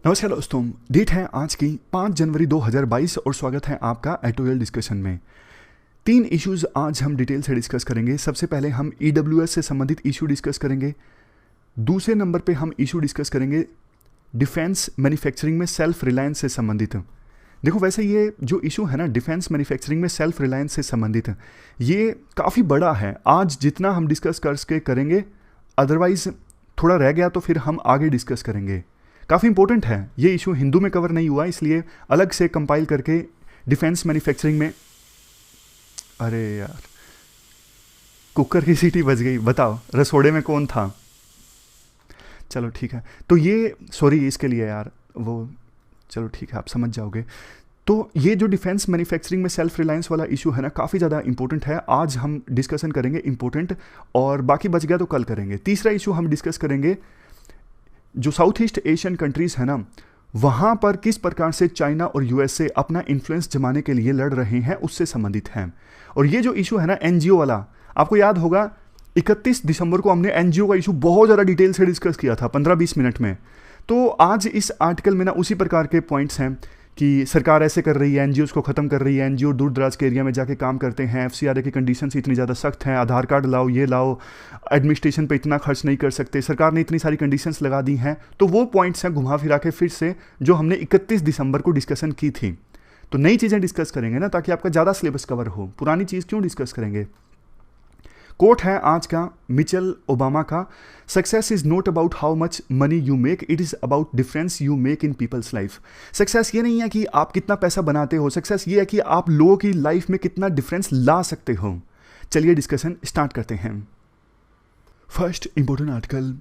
नमस्कार दोस्तों, डेट है आज की 5 जनवरी 2022 और स्वागत है आपका एटोरियल डिस्कशन में। 3 इश्यूज आज हम डिटेल से डिस्कस करेंगे। सबसे पहले हम EWS से संबंधित इशू डिस्कस करेंगे। दूसरे नंबर पे हम इशू डिस्कस करेंगे डिफेंस मैन्युफैक्चरिंग में सेल्फ रिलायंस से संबंधित। देखो, वैसे ये जो इशू है ना डिफेंस मैन्युफैक्चरिंग में सेल्फ रिलायंस से संबंधित, ये काफ़ी बड़ा है। आज जितना हम डिस्कस करके करेंगे, अदरवाइज थोड़ा रह गया तो फिर हम आगे डिस्कस करेंगे। काफ़ी इंपॉर्टेंट है ये इशू, हिंदू में कवर नहीं हुआ, इसलिए अलग से कंपाइल करके डिफेंस मैन्युफैक्चरिंग में। अरे यार, कुकर की सीटी बज गई। बताओ रसोड़े में कौन था? चलो ठीक है, तो ये सॉरी इसके लिए यार, वो चलो ठीक है, आप समझ जाओगे। तो ये जो डिफेंस मैन्युफैक्चरिंग में सेल्फ रिलायंस वाला इशू है ना, काफ़ी ज़्यादा इंपॉर्टेंट है। आज हम डिस्कशन करेंगे इंपॉर्टेंट, और बाकी बच गया तो कल करेंगे। तीसरा इशू हम डिस्कस करेंगे जो साउथ ईस्ट एशियन कंट्रीज़ है ना, वहाँ पर किस प्रकार से चाइना और यूएसए अपना इन्फ्लुएंस जमाने के लिए लड़ रहे हैं, उससे संबंधित है। और ये जो इशू है ना एनजीओ वाला, आपको याद होगा 31 दिसंबर को हमने एनजीओ का इशू बहुत ज़्यादा डिटेल से डिस्कस किया था 15-20 मिनट में। तो आज इस आर्टिकल में ना उसी प्रकार के पॉइंट्स हैं कि सरकार ऐसे कर रही है, एनजीओस को ख़त्म कर रही है, एनजीओ दूर दराज के एरिया में जाके काम करते हैं, एफसीआरए की कंडीशंस इतनी ज़्यादा सख्त हैं, आधार कार्ड लाओ, ये लाओ, एडमिनिस्ट्रेशन पे इतना खर्च नहीं कर सकते, सरकार ने इतनी सारी कंडीशंस लगा दी हैं। तो वो पॉइंट्स हैं घुमा फिरा के फिर से जो हमने 31 दिसंबर को डिस्कशन की थी। तो नई चीज़ें डिस्कस करेंगे ना, ताकि आपका ज़्यादा सिलेबस कवर हो। पुरानी चीज़ क्यों डिस्कस करेंगे। कोट है आज का मिचेल ओबामा का, success is not about how much money you make, it is about difference you make in people's life. Success ये नहीं है कि आप कितना पैसा बनाते हो, सक्सेस ये है कि आप लोगों की लाइफ में कितना डिफरेंस ला सकते हो। चलिए डिस्कशन स्टार्ट करते हैं। First important article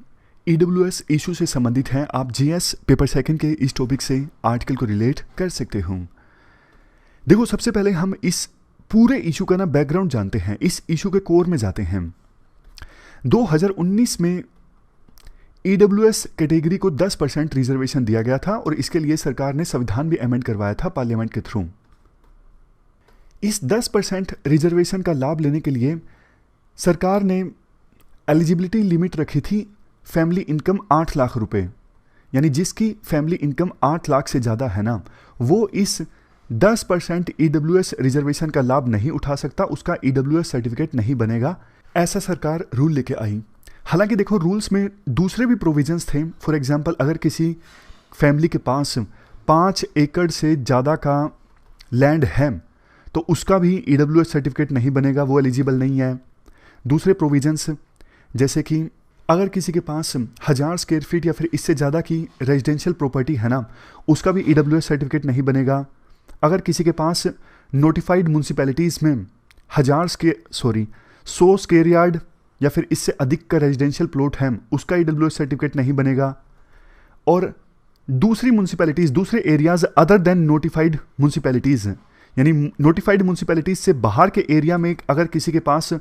EWS issue से संबंधित है। आप GS पेपर सेकंड के इस टॉपिक से आर्टिकल को रिलेट कर सकते हो। देखो, सबसे पहले हम इस पूरे इशू का ना बैकग्राउंड जानते हैं, इस इशू के कोर में जाते हैं। 2019 में EWS कैटेगरी को 10% रिजर्वेशन दिया गया था, और इसके लिए सरकार ने संविधान भी अमेंड करवाया था पार्लियामेंट के थ्रू। इस 10% रिजर्वेशन का लाभ लेने के लिए सरकार ने एलिजिबिलिटी लिमिट रखी थी फैमिली इनकम 8 लाख रुपए, यानी जिसकी फैमिली इनकम 8 लाख से ज़्यादा है ना, वो इस 10% EWS रिजर्वेशन का लाभ नहीं उठा सकता, उसका EWS सर्टिफिकेट नहीं बनेगा। ऐसा सरकार रूल लेके आई। हालांकि देखो, रूल्स में दूसरे भी प्रोविजंस थे। फॉर एग्जांपल, अगर किसी फैमिली के पास 5 एकड़ से ज़्यादा का लैंड है तो उसका भी EWS सर्टिफिकेट नहीं बनेगा, वो एलिजिबल नहीं है। दूसरे प्रोविजंस जैसे कि अगर किसी के पास 1000 स्क्वायर फीट या फिर इससे ज़्यादा की रेजिडेंशियल प्रॉपर्टी है ना, उसका भी EWS सर्टिफिकेट नहीं बनेगा। अगर किसी के पास नोटिफाइड म्यूनसिपैलिटीज़ में 100 स्क्वायर यार्ड या फिर इससे अधिक का रेजिडेंशियल प्लॉट है, उसका EWS सर्टिफिकेट नहीं बनेगा। और दूसरी म्यूनसिपैलिटीज़, दूसरे areas other than notified municipalities, यानी नोटिफाइड म्यूनसिपैलिटीज़ से बाहर के एरिया में अगर किसी के पास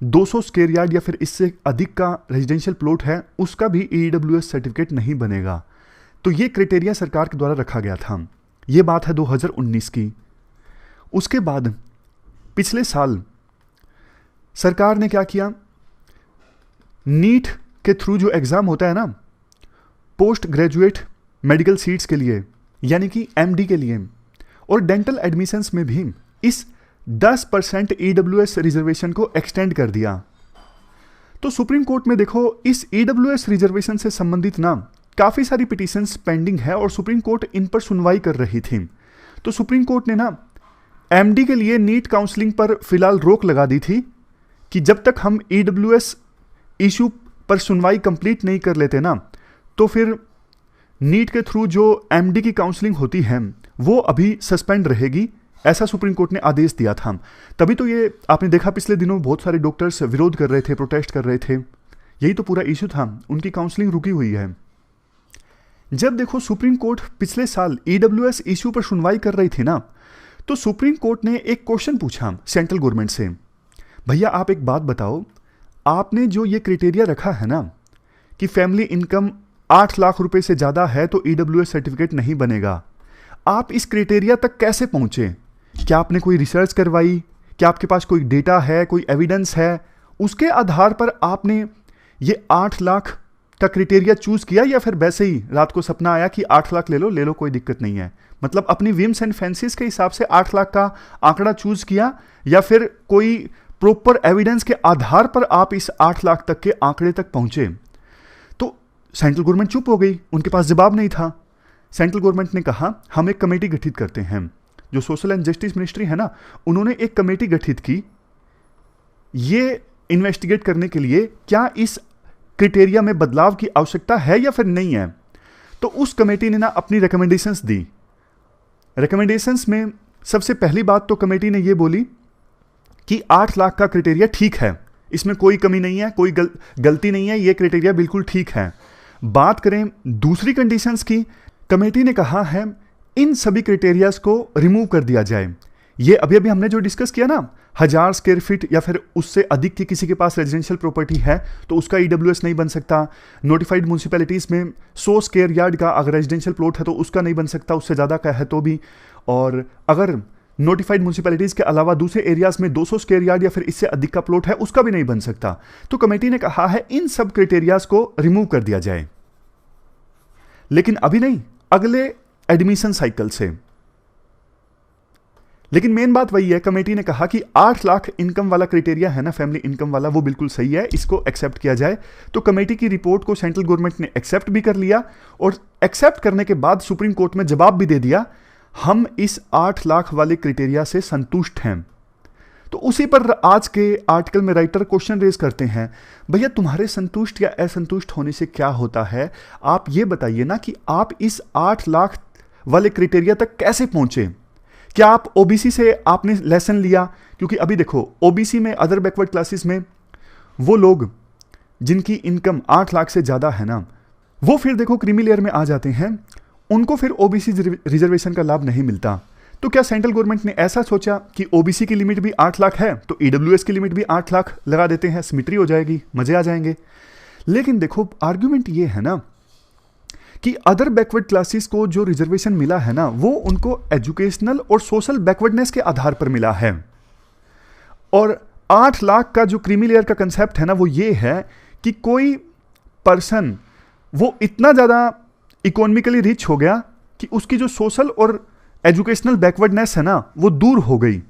200 स्क्वायर यार्ड या फिर इससे अधिक का रेजिडेंशियल प्लॉट है, उसका भी EWS सर्टिफिकेट नहीं बनेगा। तो ये क्राइटेरिया सरकार के द्वारा रखा गया था। ये बात है 2019 की। उसके बाद पिछले साल सरकार ने क्या किया, नीट के थ्रू जो एग्ज़ाम होता है ना पोस्ट ग्रेजुएट मेडिकल सीट्स के लिए, यानी कि MD के लिए, और डेंटल एडमिशंस में भी इस 10% EWS रिजर्वेशन को एक्सटेंड कर दिया। तो सुप्रीम कोर्ट में देखो, इस EWS रिजर्वेशन से संबंधित ना काफ़ी सारी पिटीशंस पेंडिंग है और सुप्रीम कोर्ट इन पर सुनवाई कर रही थी। तो सुप्रीम कोर्ट ने ना MD के लिए नीट काउंसलिंग पर फिलहाल रोक लगा दी थी कि जब तक हम EWS इशू पर सुनवाई कंप्लीट नहीं कर लेते ना, तो फिर नीट के थ्रू जो MD की काउंसलिंग होती है वो अभी सस्पेंड रहेगी। ऐसा सुप्रीम कोर्ट ने आदेश दिया था। तभी तो ये आपने देखा पिछले दिनों बहुत सारे डॉक्टर्स विरोध कर रहे थे, प्रोटेस्ट कर रहे थे। यही तो पूरा इशू था, उनकी काउंसलिंग रुकी हुई है। जब देखो सुप्रीम कोर्ट पिछले साल EWS इशू पर सुनवाई कर रही थी ना, तो सुप्रीम कोर्ट ने एक क्वेश्चन पूछा सेंट्रल गवर्नमेंट से, भैया आप एक बात बताओ, आपने जो ये क्राइटेरिया रखा है ना कि फैमिली इनकम 8 लाख रुपए से ज़्यादा है तो EWS सर्टिफिकेट नहीं बनेगा, आप इस क्राइटेरिया तक कैसे पहुंचे? क्या आपने कोई रिसर्च करवाई? क्या आपके पास कोई डेटा है, कोई एविडेंस है? उसके आधार पर आपने ये 8 लाख का क्राइटेरिया चूज किया या फिर वैसे ही रात को सपना आया कि 8 लाख ले लो कोई दिक्कत नहीं है? मतलब अपनी विम्स एंड फैंसीज के हिसाब से 8 लाख का आंकड़ा चूज किया या फिर कोई प्रॉपर एविडेंस के आधार पर आप इस 8 लाख तक के आंकड़े तक पहुंचे? तो सेंट्रल गवर्नमेंट चुप हो गई, उनके पास जवाब नहीं था। सेंट्रल गवर्नमेंट ने कहा हम एक कमेटी गठित करते हैं। जो सोशल एंड जस्टिस मिनिस्ट्री है ना, उन्होंने एक कमेटी गठित की ये इन्वेस्टिगेट करने के लिए क्या इस क्राइटेरिया में बदलाव की आवश्यकता है या फिर नहीं है। तो उस कमेटी ने ना अपनी रिकमेंडेशंस दी। रिकमेंडेशंस में सबसे पहली बात तो कमेटी ने ये बोली कि 8 लाख का क्राइटेरिया ठीक है, इसमें कोई कमी नहीं है, कोई गलती नहीं है, ये क्राइटेरिया बिल्कुल ठीक है। बात करें दूसरी कंडीशंस की, कमेटी ने कहा है इन सभी क्राइटेरियाज को रिमूव कर दिया जाए। ये अभी अभी हमने जो डिस्कस किया ना, 1000 स्क्वायर फीट या फिर उससे अधिक की किसी के पास रेजिडेंशियल प्रॉपर्टी है तो उसका ईडब्ल्यूएस नहीं बन सकता। नोटिफाइड म्यूनिसिपैलिटीज में 100 स्क्वायर यार्ड का अगर रेजिडेंशियल प्लॉट है तो उसका नहीं बन सकता, उससे ज़्यादा का है तो भी। और अगर नोटिफाइड म्यूनिसिपैलिटीज के अलावा दूसरे एरियाज में 200 स्क्वायर यार्ड या फिर इससे अधिक का प्लॉट है उसका भी नहीं बन सकता। तो कमेटी ने कहा है इन सब क्राइटेरियाज को रिमूव कर दिया जाए, लेकिन अभी नहीं, अगले एडमिशन साइकिल से। लेकिन मेन बात वही है, कमेटी ने कहा कि 8 लाख इनकम वाला क्राइटेरिया है ना, फैमिली इनकम वाला, वो बिल्कुल सही है, इसको एक्सेप्ट किया जाए। तो कमेटी की रिपोर्ट को सेंट्रल गवर्नमेंट ने एक्सेप्ट भी कर लिया और एक्सेप्ट करने के बाद सुप्रीम कोर्ट में जवाब भी दे दिया हम इस 8 लाख वाले क्राइटेरिया से संतुष्ट हैं। तो उसी पर आज के आर्टिकल में राइटर क्वेश्चन रेज करते हैं, भैया तुम्हारे संतुष्ट या असंतुष्ट होने से क्या होता है, आप ये बताइए ना कि आप इस 8 लाख वाले क्राइटेरिया तक कैसे पहुंचे। क्या आप ओबीसी से आपने लेसन लिया? क्योंकि अभी देखो ओबीसी में, अदर बैकवर्ड क्लासेस में वो लोग जिनकी इनकम 8 लाख से ज़्यादा है ना, वो फिर देखो क्रीमी लेयर में आ जाते हैं, उनको फिर ओबीसी रिजर्वेशन का लाभ नहीं मिलता। तो क्या सेंट्रल गवर्नमेंट ने ऐसा सोचा कि ओबीसी की लिमिट भी 8 लाख है तो ईडब्ल्यूएस की लिमिट भी 8 लाख लगा देते हैं, सिमेट्री हो जाएगी, मजे आ जाएंगे। लेकिन देखो आर्ग्यूमेंट ये है ना कि अदर बैकवर्ड क्लासेस को जो रिजर्वेशन मिला है ना, वो उनको एजुकेशनल और सोशल बैकवर्डनेस के आधार पर मिला है। और 8 लाख का जो क्रीमी लेयर का कंसेप्ट है ना, वो ये है कि कोई पर्सन वो इतना ज़्यादा इकोनॉमिकली रिच हो गया कि उसकी जो सोशल और एजुकेशनल बैकवर्डनेस है ना, वो दूर हो गई,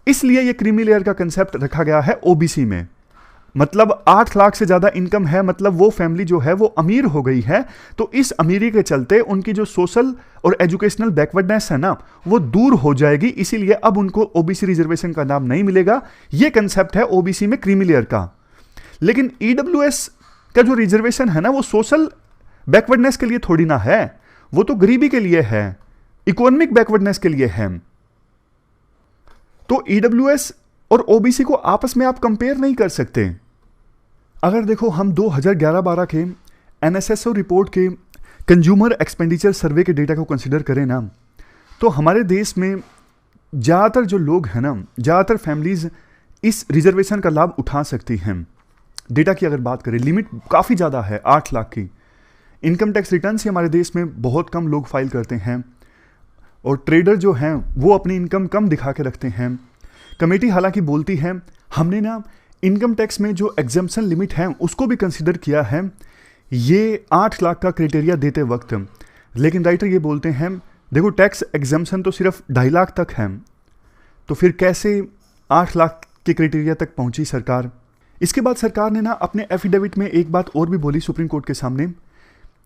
इसलिए ये क्रीमी लेयर का कंसेप्ट रखा गया है ओबीसी में। मतलब 8 लाख से ज़्यादा इनकम है, मतलब वो फैमिली जो है वो अमीर हो गई है, तो इस अमीरी के चलते उनकी जो सोशल और एजुकेशनल बैकवर्डनेस है ना, वो दूर हो जाएगी, इसीलिए अब उनको ओबीसी रिजर्वेशन का नाम नहीं मिलेगा। ये कंसेप्ट है ओबीसी में क्रीमी लेयर का। लेकिन ईडब्ल्यूएस का जो रिजर्वेशन है ना, वो सोशल बैकवर्डनेस के लिए थोड़ी ना है, वो तो गरीबी के लिए है, इकोनॉमिक बैकवर्डनेस के लिए है। तो ईडब्ल्यूएस और ओबीसी को आपस में आप कंपेयर नहीं कर सकते। अगर देखो हम 2011-12 के एनएसएसओ रिपोर्ट के कंज्यूमर एक्सपेंडिचर सर्वे के डेटा को कंसिडर करें ना, तो हमारे देश में ज़्यादातर जो लोग हैं ना, ज़्यादातर फैमिलीज इस रिजर्वेशन का लाभ उठा सकती हैं। डेटा की अगर बात करें, लिमिट काफ़ी ज़्यादा है 8 लाख की। इनकम टैक्स रिटर्न से हमारे देश में बहुत कम लोग फाइल करते हैं और ट्रेडर जो हैं वो अपनी इनकम कम दिखा के रखते हैं। कमेटी हालांकि बोलती है हमने ना इनकम टैक्स में जो एग्जम्पशन लिमिट है उसको भी कंसिडर किया है ये 8 लाख का क्राइटेरिया देते वक्त, लेकिन राइटर ये बोलते हैं देखो टैक्स एग्जम्पशन तो सिर्फ 2.5 लाख तक है, तो फिर कैसे 8 लाख के क्राइटेरिया तक पहुंची सरकार। इसके बाद सरकार ने ना अपने एफिडेविट में एक बात और भी बोली सुप्रीम कोर्ट के सामने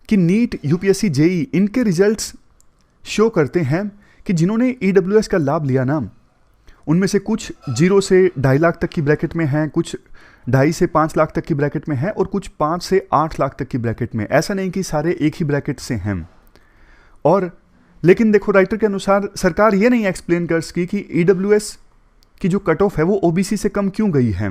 कि नीट, यूपीएससी, जेई इनके रिजल्ट्स शो करते हैं कि जिन्होंने ईडब्ल्यूएस का लाभ लिया ना, उनमें से कुछ 0 से 2.5 लाख तक की ब्रैकेट में हैं, कुछ 2.5 से 5 लाख तक की ब्रैकेट में हैं और कुछ 5 से 8 लाख तक की ब्रैकेट में। ऐसा नहीं कि सारे एक ही ब्रैकेट से हैं। और लेकिन देखो राइटर के अनुसार सरकार ये नहीं एक्सप्लेन कर सकी कि ईडब्ल्यूएस की जो कट ऑफ है वो ओबीसी से कम क्यों गई है।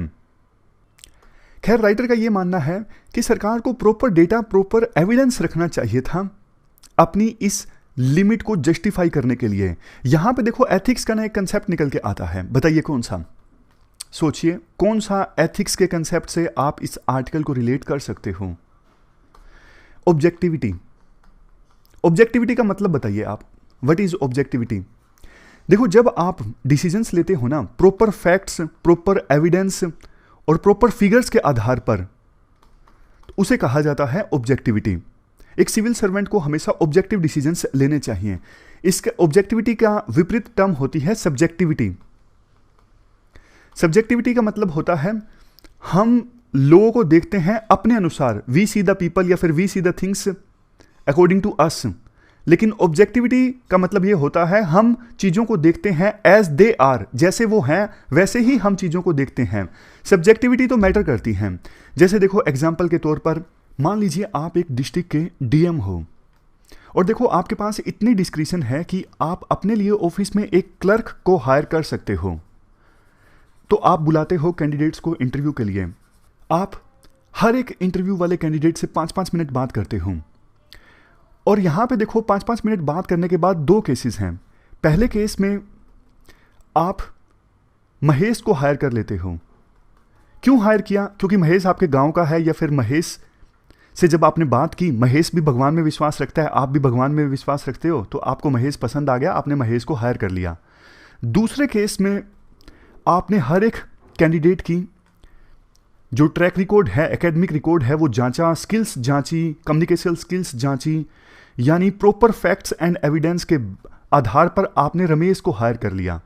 खैर राइटर का ये मानना है कि सरकार को प्रॉपर डेटा, प्रॉपर एविडेंस रखना चाहिए था अपनी इस लिमिट को जस्टिफाई करने के लिए। यहां पे देखो एथिक्स का ना एक कंसेप्ट निकल के आता है, बताइए कौन सा? सोचिए कौन सा एथिक्स के कंसेप्ट से आप इस आर्टिकल को रिलेट कर सकते हो? ऑब्जेक्टिविटी। ऑब्जेक्टिविटी का मतलब बताइए आप, व्हाट इज ऑब्जेक्टिविटी? देखो जब आप डिसीजंस लेते हो ना प्रॉपर फैक्ट्स, प्रॉपर एविडेंस और प्रॉपर फिगर्स के आधार पर, उसे कहा जाता है ऑब्जेक्टिविटी। एक सिविल सर्वेंट को हमेशा ऑब्जेक्टिव डिसीजंस लेने चाहिए। इसका ऑब्जेक्टिविटी का विपरीत टर्म होती है सब्जेक्टिविटी। सब्जेक्टिविटी का मतलब होता है हम लोगों को देखते हैं अपने अनुसार, वी सी द पीपल या फिर we see the things according to us. लेकिन ऑब्जेक्टिविटी का मतलब ये होता है हम चीज़ों को देखते हैं एज दे आर, जैसे वो हैं वैसे ही हम चीज़ों को देखते हैं। सब्जेक्टिविटी तो मैटर करती है। जैसे देखो एग्जाम्पल के तौर पर मान लीजिए आप एक डिस्ट्रिक्ट के डीएम हो और देखो आपके पास इतनी डिस्क्रिशन है कि आप अपने लिए ऑफिस में एक क्लर्क को हायर कर सकते हो। तो आप बुलाते हो कैंडिडेट्स को इंटरव्यू के लिए। आप हर एक इंटरव्यू वाले कैंडिडेट से 5-5 मिनट बात करते हो और यहां पे देखो 5-5 मिनट बात करने के बाद 2 केसेस हैं। पहले केस में आप महेश को हायर कर लेते हो। क्यों हायर किया? क्योंकि महेश आपके गांव का है, या फिर महेश से जब आपने बात की, महेश भी भगवान में विश्वास रखता है, आप भी भगवान में विश्वास रखते हो, तो आपको महेश पसंद आ गया, आपने महेश को हायर कर लिया। दूसरे केस में आपने हर एक कैंडिडेट की जो ट्रैक रिकॉर्ड है, एकेडमिक रिकॉर्ड है, वो जांचा, स्किल्स जांची, कम्युनिकेशन स्किल्स जांची, यानी प्रॉपर फैक्ट्स एंड एविडेंस के आधार पर आपने रमेश को हायर कर लिया।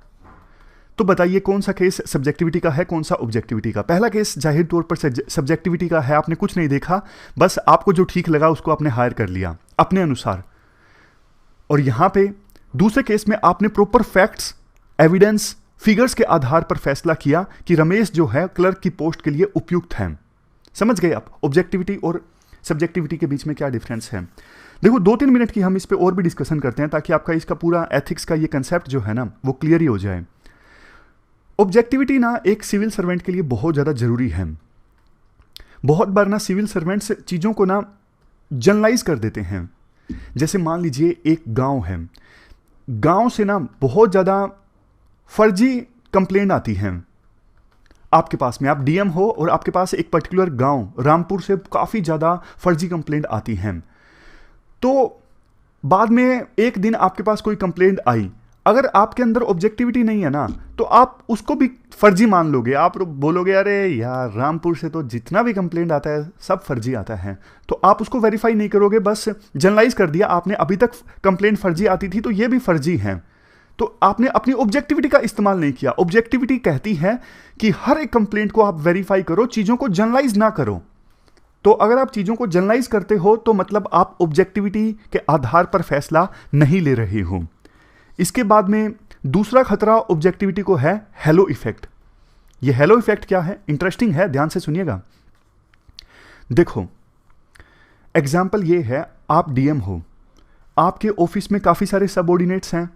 तो बताइए कौन सा केस सब्जेक्टिविटी का है, कौन सा ऑब्जेक्टिविटी का? पहला केस जाहिर तौर पर सब्जेक्टिविटी का है। आपने कुछ नहीं देखा, बस आपको जो ठीक लगा उसको आपने हायर कर लिया अपने अनुसार। और यहां पे दूसरे केस में आपने प्रॉपर फैक्ट्स, एविडेंस, फिगर्स के आधार पर फैसला किया कि रमेश जो है क्लर्क की पोस्ट के लिए उपयुक्त है। समझ गए आप ऑब्जेक्टिविटी और सब्जेक्टिविटी के बीच में क्या डिफरेंस है? देखो 2-3 मिनट की हम इस पे और भी डिस्कशन करते हैं ताकि आपका इसका पूरा एथिक्स का ये कंसेप्ट जो है ना वो क्लियर ही हो जाए। ऑब्जेक्टिविटी ना एक सिविल सर्वेंट के लिए बहुत ज़्यादा जरूरी है। बहुत बार ना सिविल सर्वेंट्स चीज़ों को ना जनरलाइज कर देते हैं। जैसे मान लीजिए एक गांव है, गांव से ना बहुत ज़्यादा फर्जी कंप्लेंट आती हैं आपके पास में। आप डीएम हो और आपके पास एक पर्टिकुलर गांव रामपुर से काफ़ी ज़्यादा फर्जी कंप्लेंट आती हैं। तो बाद में एक दिन आपके पास कोई कंप्लेंट आई, अगर आपके अंदर ऑब्जेक्टिविटी नहीं है ना तो आप उसको भी फर्जी मान लोगे। आप बोलोगे अरे यार रामपुर से तो जितना भी कंप्लेंट आता है सब फर्जी आता है, तो आप उसको वेरीफाई नहीं करोगे, बस जनरलाइज कर दिया आपने। अभी तक कंप्लेंट फर्जी आती थी तो ये भी फर्जी है, तो आपने अपनी ऑब्जेक्टिविटी का इस्तेमाल नहीं किया। ऑब्जेक्टिविटी कहती है कि हर एक कंप्लेंट को आप वेरीफाई करो, चीज़ों को जनरलाइज ना करो। तो अगर आप चीज़ों को जनरलाइज करते हो तो मतलब आप ऑब्जेक्टिविटी के आधार पर फैसला नहीं ले रहे हो। इसके बाद में दूसरा खतरा ऑब्जेक्टिविटी को है हेलो इफेक्ट। ये हेलो इफेक्ट क्या है? इंटरेस्टिंग है, ध्यान से सुनिएगा। देखो एग्जाम्पल ये है, आप डीएम हो, आपके ऑफिस में काफ़ी सारे सबऑर्डिनेट्स हैं।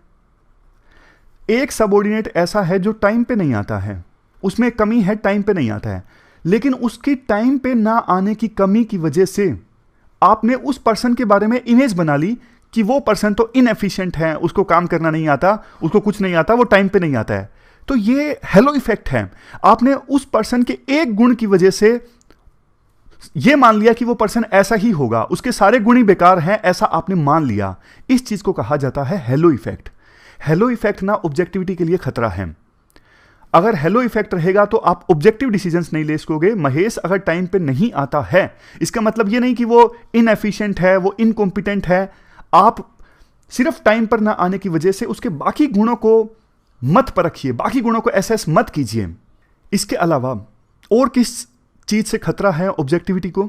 एक सबऑर्डिनेट ऐसा है जो टाइम पे नहीं आता है, उसमें कमी है, टाइम पे नहीं आता है, लेकिन उसकी टाइम पे ना आने की कमी की वजह से आपने उस पर्सन के बारे में इमेज बना ली कि वो पर्सन तो इनएफिशिएंट है, उसको काम करना नहीं आता, उसको कुछ नहीं आता, वो टाइम पे नहीं आता है। तो ये हेलो इफेक्ट है। आपने उस पर्सन के एक गुण की वजह से ये मान लिया कि वो पर्सन ऐसा ही होगा, उसके सारे गुण ही बेकार हैं, ऐसा आपने मान लिया। इस चीज को कहा जाता है हेलो इफेक्ट। हेलो इफेक्ट ना ऑब्जेक्टिविटी के लिए खतरा है। अगर हेलो इफेक्ट रहेगा तो आप ऑब्जेक्टिव डिसीजंस नहीं ले सकोगे। महेश अगर टाइम पे नहीं आता है, इसका मतलब ये नहीं कि वो इनएफिशिएंट है, वो इनकॉम्पिटेंट है। आप सिर्फ टाइम पर ना आने की वजह से उसके बाकी गुणों को मत परखिए, बाकी गुणों को एसेस मत कीजिए। इसके अलावा और किस चीज से खतरा है ऑब्जेक्टिविटी को?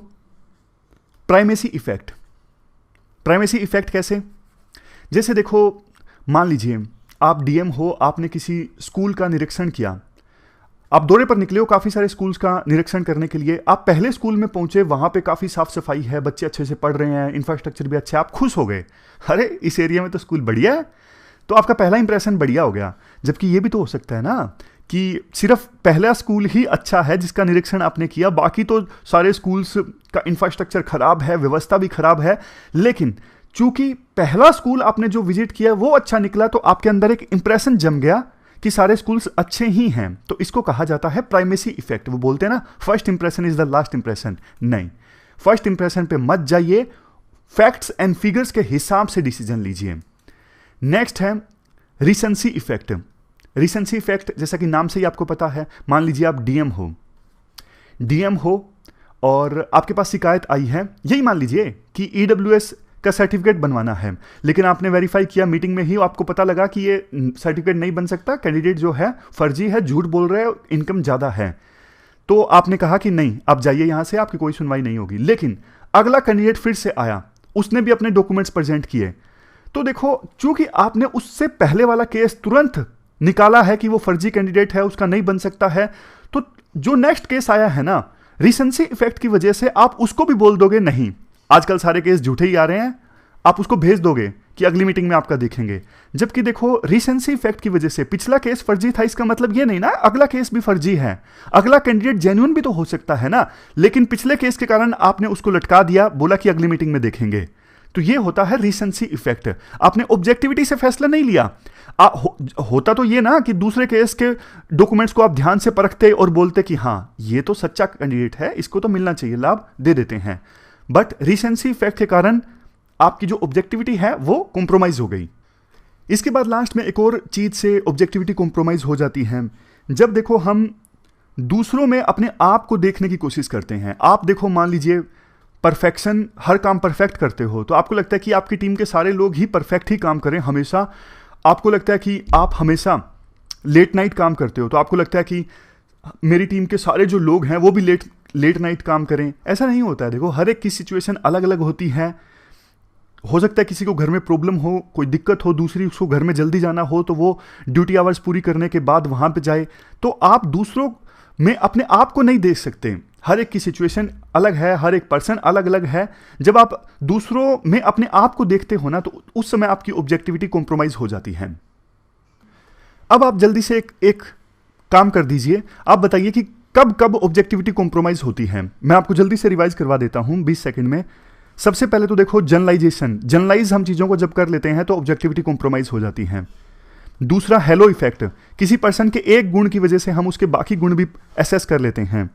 Primacy effect. प्राइमेसी इफेक्ट कैसे? जैसे देखो मान लीजिए आप डीएम हो, आपने किसी स्कूल का निरीक्षण किया, आप दौरे पर निकले हो काफ़ी सारे स्कूल्स का निरीक्षण करने के लिए। आप पहले स्कूल में पहुंचे, वहां पे काफ़ी साफ सफाई है, बच्चे अच्छे से पढ़ रहे हैं, इंफ्रास्ट्रक्चर भी अच्छा है, आप खुश हो गए, अरे इस एरिया में तो स्कूल बढ़िया है। तो आपका पहला इंप्रेशन बढ़िया हो गया। जबकि ये भी तो हो सकता है ना कि सिर्फ पहला स्कूल ही अच्छा है जिसका निरीक्षण आपने किया, बाकी तो सारे स्कूल्स का इंफ्रास्ट्रक्चर खराब है, व्यवस्था भी खराब है। लेकिन चूंकि पहला स्कूल आपने जो विजिट किया वो अच्छा निकला, तो आपके अंदर एक इंप्रेशन जम गया कि सारे स्कूल्स अच्छे ही हैं। तो इसको कहा जाता है प्राइमेसी इफेक्ट। वो बोलते हैं ना first impression is the last impression. नहीं, फर्स्ट इंप्रेशन पे मत जाइए, फैक्ट्स एंड फिगर्स के हिसाब से डिसीजन लीजिए। नेक्स्ट है रिसेंसी इफेक्ट। रिसेंसी इफेक्ट जैसा कि नाम से ही आपको पता है, मान लीजिए आप डीएम हो और आपके पास शिकायत आई है, यही मान लीजिए कि EWS का सर्टिफिकेट बनवाना है, लेकिन आपने वेरीफाई किया मीटिंग में ही, आपको पता लगा कि ये सर्टिफिकेट नहीं बन सकता, कैंडिडेट जो है फर्जी है, झूठ बोल रहे हैं, इनकम ज़्यादा है, तो आपने कहा कि नहीं आप जाइए यहाँ से, आपकी कोई सुनवाई नहीं होगी। लेकिन अगला कैंडिडेट फिर से आया, उसने भी अपने डॉक्यूमेंट्स प्रेजेंट किए, तो देखो चूंकि आपने उससे पहले वाला केस तुरंत निकाला है कि वो फर्जी कैंडिडेट है, उसका नहीं बन सकता है, तो जो नेक्स्ट केस आया है ना, रिसेंसी इफेक्ट की वजह से आप उसको भी बोल दोगे नहीं, आजकल सारे केस झूठे ही आ रहे हैं, आप उसको भेज दोगे कि अगली मीटिंग में आपका देखेंगे। जबकि देखो रिसेंसी इफेक्ट की वजह से पिछला केस फर्जी था, इसका मतलब ये नहीं ना अगला केस भी फर्जी है, अगला कैंडिडेट जेन्युइन भी तो हो सकता है ना, लेकिन पिछले केस के कारण आपने उसको लटका दिया, बोला कि अगली मीटिंग में देखेंगे। तो ये होता है रिसेंसी इफेक्ट। आपने ऑब्जेक्टिविटी से फैसला नहीं लिया। होता तो ये ना कि दूसरे केस के डॉक्यूमेंट्स को आप ध्यान से परखते और बोलते कि हाँ ये तो सच्चा कैंडिडेट है, इसको तो मिलना चाहिए, लाभ दे देते हैं। बट रिसेंसी इफेक्ट के कारण आपकी जो ऑब्जेक्टिविटी है वो कॉम्प्रोमाइज हो गई। इसके बाद लास्ट में एक और चीज से ऑब्जेक्टिविटी कॉम्प्रोमाइज हो जाती है, जब देखो हम दूसरों में अपने आप को देखने की कोशिश करते हैं। आप देखो मान लीजिए परफेक्शन, हर काम परफेक्ट करते हो, तो आपको लगता है कि आपकी टीम के सारे लोग ही परफेक्ट ही काम करें हमेशा। आपको लगता है कि आप हमेशा लेट नाइट काम करते हो, तो आपको लगता है कि मेरी टीम के सारे जो लोग हैं वो भी लेट नाइट काम करें। ऐसा नहीं होता है। देखो हर एक की सिचुएशन अलग अलग होती है। हो सकता है किसी को घर में प्रॉब्लम हो, कोई दिक्कत हो, दूसरी उसको घर में जल्दी जाना हो, तो वो ड्यूटी आवर्स पूरी करने के बाद वहाँ पे जाए। तो आप दूसरों में अपने आप को नहीं देख सकते। हर एक की सिचुएशन अलग है, हर एक पर्सन अलग अलग है। जब आप दूसरों में अपने आप को देखते हो ना, तो उस समय आपकी ऑब्जेक्टिविटी कॉम्प्रोमाइज हो जाती है। अब आप जल्दी से एक काम कर दीजिए, आप बताइए कि कब कब ऑब्जेक्टिविटी कॉम्प्रोमाइज होती है। मैं आपको जल्दी से रिवाइज करवा देता हूं 20 सेकंड में। सबसे पहले तो देखो जनरलाइजेशन, जनरलाइज हम चीज़ों को जब कर लेते हैं तो ऑब्जेक्टिविटी कॉम्प्रोमाइज हो जाती है। दूसरा हेलो इफेक्ट, किसी पर्सन के एक गुण की वजह से हम उसके बाकी गुण भी एसेस कर लेते हैं।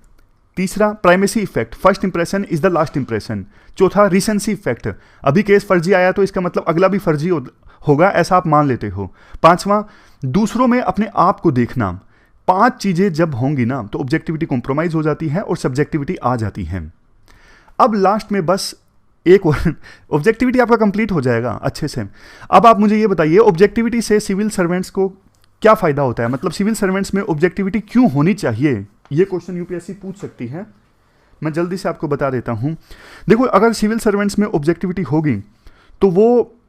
तीसरा primacy effect, first impression is the last impression. चौथा रिसेंसी इफेक्ट, अभी केस फर्जी आया तो इसका मतलब अगला भी फर्जी होगा, ऐसा आप मान लेते हो। पांचवा दूसरों में अपने आप को देखना। 5 चीजें जब होंगी ना तो ऑब्जेक्टिविटी कॉम्प्रोमाइज हो जाती है और सब्जेक्टिविटी आ जाती है। अब लास्ट में बस एक और ऑब्जेक्टिविटी आपका कंप्लीट हो जाएगा अच्छे से। अब आप मुझे ये बताइए ऑब्जेक्टिविटी से सिविल सर्वेंट्स को क्या फायदा होता है, मतलब सिविल सर्वेंट्स में ऑब्जेक्टिविटी क्यों होनी चाहिए। ये क्वेश्चन यूपीएससी पूछ सकती है, मैं जल्दी से आपको बता देता हूं। देखो अगर सिविल सर्वेंट्स में ऑब्जेक्टिविटी होगी तो वो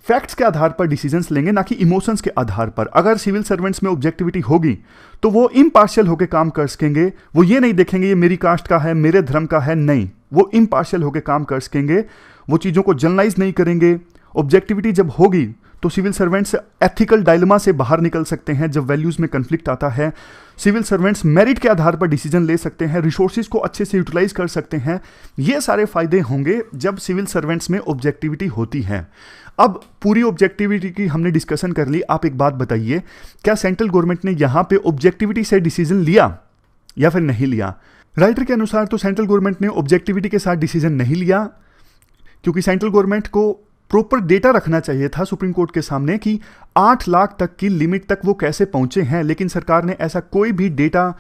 फैक्ट्स के आधार पर डिसीजंस लेंगे, ना कि इमोशंस के आधार पर। अगर सिविल सर्वेंट्स में ऑब्जेक्टिविटी होगी तो वो इम्पार्शियल होकर काम कर सकेंगे। वो ये नहीं देखेंगे ये मेरी कास्ट का है, मेरे धर्म का है, नहीं, वो इम्पार्शियल होकर काम कर सकेंगे। वो चीज़ों को जनरलाइज नहीं करेंगे। ऑब्जेक्टिविटी जब होगी तो सिविल सर्वेंट्स एथिकल डायलेमा से बाहर निकल सकते हैं। जब वैल्यूज में कन्फ्लिक्ट आता है, सिविल सर्वेंट्स मेरिट के आधार पर डिसीजन ले सकते हैं, रिसोर्सेज को अच्छे से यूटिलाइज कर सकते हैं। ये सारे फायदे होंगे जब सिविल सर्वेंट्स में ऑब्जेक्टिविटी होती है। अब पूरी ऑब्जेक्टिविटी की हमने डिस्कशन कर ली। आप एक बात बताइए, क्या सेंट्रल गवर्नमेंट ने यहाँ पे ऑब्जेक्टिविटी से डिसीजन लिया या फिर नहीं लिया। राइटर के अनुसार तो सेंट्रल गवर्नमेंट ने ऑब्जेक्टिविटी के साथ डिसीजन नहीं लिया, क्योंकि सेंट्रल गवर्नमेंट को प्रॉपर डेटा रखना चाहिए था सुप्रीम कोर्ट के सामने कि 8 लाख तक की लिमिट तक वो कैसे पहुंचे हैं। लेकिन सरकार ने ऐसा कोई भी डेटा,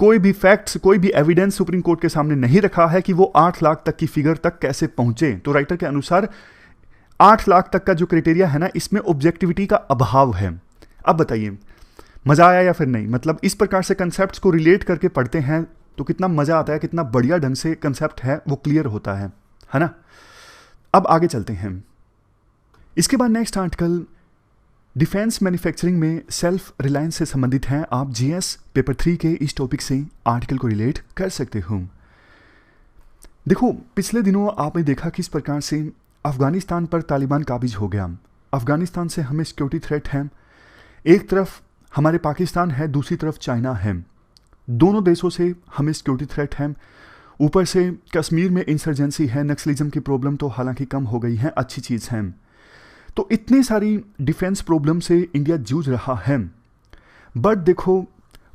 कोई भी फैक्ट्स, कोई भी एविडेंस सुप्रीम कोर्ट के सामने नहीं रखा है कि वो 8 लाख तक की फिगर तक कैसे पहुंचे। तो राइटर के अनुसार 8 लाख तक का जो क्राइटेरिया है ना, इसमें ऑब्जेक्टिविटी का अभाव है। अब बताइए मजा आया या फिर नहीं। मतलब इस प्रकार से कंसेप्ट्स को रिलेट करके पढ़ते हैं तो कितना मजा आता है, कितना बढ़िया ढंग से कंसेप्ट है वो क्लियर होता है ना। अब आगे चलते हैं। इसके बाद नेक्स्ट आर्टिकल डिफेंस मैन्युफैक्चरिंग में सेल्फ रिलायंस से संबंधित है। आप जीएस पेपर 3 के इस टॉपिक से आर्टिकल को रिलेट कर सकते हो। देखो पिछले दिनों आपने देखा किस प्रकार से अफगानिस्तान पर तालिबान काबिज हो गया। अफगानिस्तान से हमें सिक्योरिटी थ्रेट है, एक तरफ हमारे पाकिस्तान है, दूसरी तरफ चाइना है। दोनों देशों से हमें सिक्योरिटी थ्रेट है। ऊपर से कश्मीर में इंसर्जेंसी है, नक्सलिज्म की प्रॉब्लम तो हालांकि कम हो गई है, अच्छी चीज़ है। तो इतनी सारी डिफेंस प्रॉब्लम से इंडिया जूझ रहा है। बट देखो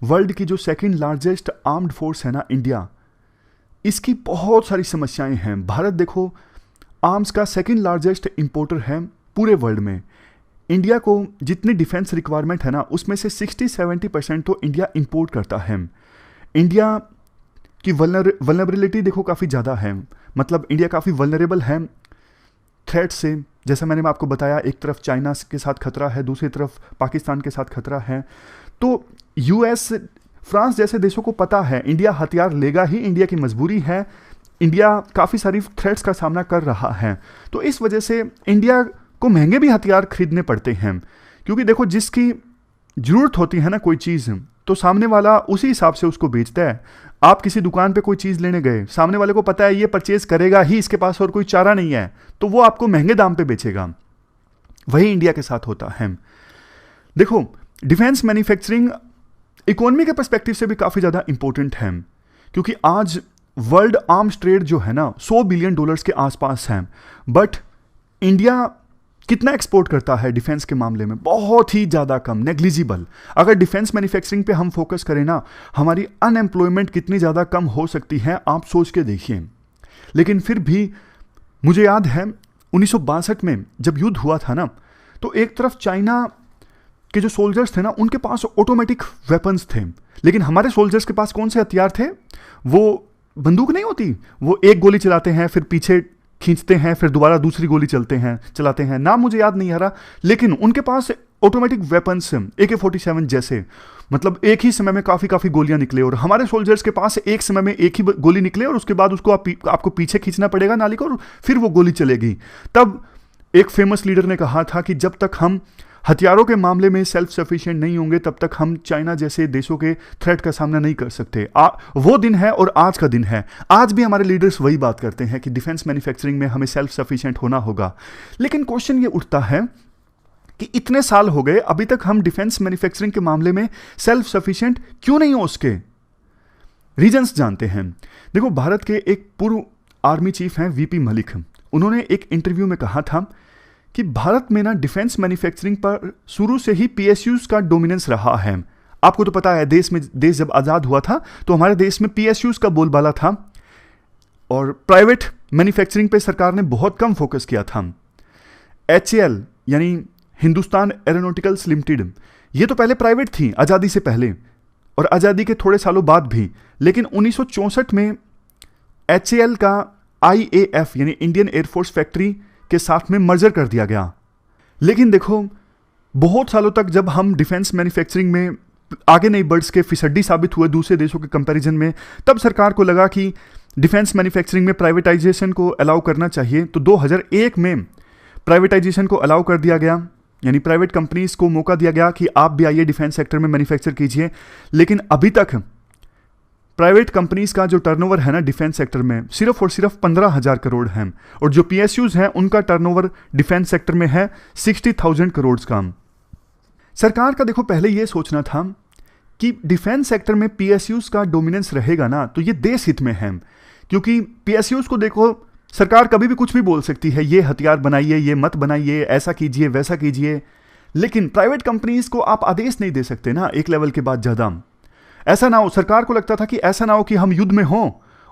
वर्ल्ड की जो सेकंड लार्जेस्ट आर्म्ड फोर्स है ना इंडिया, इसकी बहुत सारी समस्याएं हैं। भारत देखो आर्म्स का सेकंड लार्जेस्ट इंपोर्टर है पूरे वर्ल्ड में। इंडिया को जितनी डिफेंस रिक्वायरमेंट है ना, उसमें से 60-70% तो इंडिया इंपोर्ट करता है। इंडिया कि वल्नरेबिलिटी देखो काफ़ी ज़्यादा है, मतलब इंडिया काफ़ी वल्नरेबल है थ्रेट से। जैसा मैंने आपको बताया, एक तरफ चाइना के साथ खतरा है, दूसरी तरफ पाकिस्तान के साथ खतरा है। तो यूएस, फ्रांस जैसे देशों को पता है इंडिया हथियार लेगा ही, इंडिया की मजबूरी है, इंडिया काफ़ी सारी थ्रेट्स का सामना कर रहा है। तो इस वजह से इंडिया को महंगे भी हथियार खरीदने पड़ते हैं, क्योंकि देखो जिसकी ज़रूरत होती है ना कोई चीज़, तो सामने वाला उसी हिसाब से उसको बेचता है। आप किसी दुकान पे कोई चीज़ लेने गए, सामने वाले को पता है ये परचेज करेगा ही, इसके पास और कोई चारा नहीं है, तो वो आपको महंगे दाम पे बेचेगा। वही इंडिया के साथ होता है। देखो डिफेंस मैन्युफैक्चरिंग इकोनॉमी के पर्सपेक्टिव से भी काफ़ी ज़्यादा इंपॉर्टेंट है, क्योंकि आज वर्ल्ड आर्म्स ट्रेड जो है ना $100 बिलियन के आसपास है। बट इंडिया कितना एक्सपोर्ट करता है डिफेंस के मामले में? बहुत ही ज़्यादा कम, नेग्लिजिबल। अगर डिफेंस मैन्युफैक्चरिंग पे हम फोकस करें ना, हमारी अनएम्प्लॉयमेंट कितनी ज़्यादा कम हो सकती है, आप सोच के देखिए। लेकिन फिर भी मुझे याद है 1962 में जब युद्ध हुआ था ना, तो एक तरफ चाइना के जो सोल्जर्स थे ना, उनके पास ऑटोमेटिक वेपन्स थे, लेकिन हमारे सोल्जर्स के पास कौन से हथियार थे? वो बंदूक नहीं होती, वो एक गोली चलाते हैं, फिर पीछे खींचते हैं, फिर दोबारा दूसरी गोली चलाते हैं, नाम मुझे याद नहीं आ रहा, लेकिन उनके पास ऑटोमेटिक वेपन्स AK-47 जैसे, मतलब एक ही समय में काफ़ी गोलियां निकले। और हमारे सोल्जर्स के पास एक समय में एक ही गोली निकले और उसके बाद उसको आपको पीछे खींचना पड़ेगा नाली को, और फिर वो गोली चलेगी। तब एक फेमस लीडर ने कहा था कि जब तक हम हथियारों के मामले में सेल्फ सफिशिएंट नहीं होंगे, तब तक हम चाइना जैसे देशों के थ्रेट का सामना नहीं कर सकते। वो दिन है और आज का दिन है। आज भी हमारे लीडर्स वही बात करते हैं कि डिफेंस मैन्युफैक्चरिंग में हमें सेल्फ सफिशिएंट होना होगा। लेकिन क्वेश्चन ये उठता है कि इतने साल हो गए, अभी तक हम डिफेंस मैन्युफैक्चरिंग के मामले में सेल्फ सफिशिएंट क्यों नहीं हो? उसके रीजंस जानते हैं। देखो, भारत के एक पूर्व आर्मी चीफ हैं VP मलिक, उन्होंने एक इंटरव्यू में कहा था कि भारत में ना डिफेंस मैन्युफैक्चरिंग पर शुरू से ही PSUs का डोमिनेंस रहा है। आपको तो पता है, देश जब आज़ाद हुआ था तो हमारे देश में PSUs का बोलबाला था, और प्राइवेट मैन्युफैक्चरिंग पे सरकार ने बहुत कम फोकस किया था। HAL यानी हिंदुस्तान एरोनॉटिकल्स लिमिटेड, ये तो पहले प्राइवेट थी आज़ादी से पहले और आज़ादी के थोड़े सालों बाद भी, लेकिन 1964 में HAL का IAF यानी इंडियन एयरफोर्स फैक्ट्री के साथ में मर्जर कर दिया गया। लेकिन देखो, बहुत सालों तक जब हम डिफेंस मैन्युफैक्चरिंग में आगे नहीं बढ़ सके, फिसड्डी साबित हुए दूसरे देशों के कंपैरिजन में, तब सरकार को लगा कि डिफेंस मैन्युफैक्चरिंग में प्राइवेटाइजेशन को अलाउ करना चाहिए। तो 2001 में प्राइवेटाइजेशन को अलाउ कर दिया गया, यानी प्राइवेट कंपनीज को मौका दिया गया कि आप भी आइए डिफेंस सेक्टर में मैन्युफैक्चर कीजिए। लेकिन अभी तक प्राइवेट कंपनीज का जो टर्नओवर है ना डिफेंस सेक्टर में, सिर्फ और सिर्फ 15,000 करोड़ है, और जो PSUs हैं उनका टर्नओवर डिफेंस सेक्टर में है 60,000 करोड़ का। सरकार का देखो पहले यह सोचना था कि डिफेंस सेक्टर में PSUs का डोमिनेंस रहेगा ना, तो ये देश हित में है, क्योंकि PSUs को देखो सरकार कभी भी कुछ भी बोल सकती है, ये हथियार बनाइए, ये मत बनाइए, ऐसा कीजिए, वैसा कीजिए, लेकिन प्राइवेट कंपनीज को आप आदेश नहीं दे सकते ना एक लेवल के बाद ज़्यादा। ऐसा ना हो, सरकार को लगता था कि ऐसा ना हो कि हम युद्ध में हों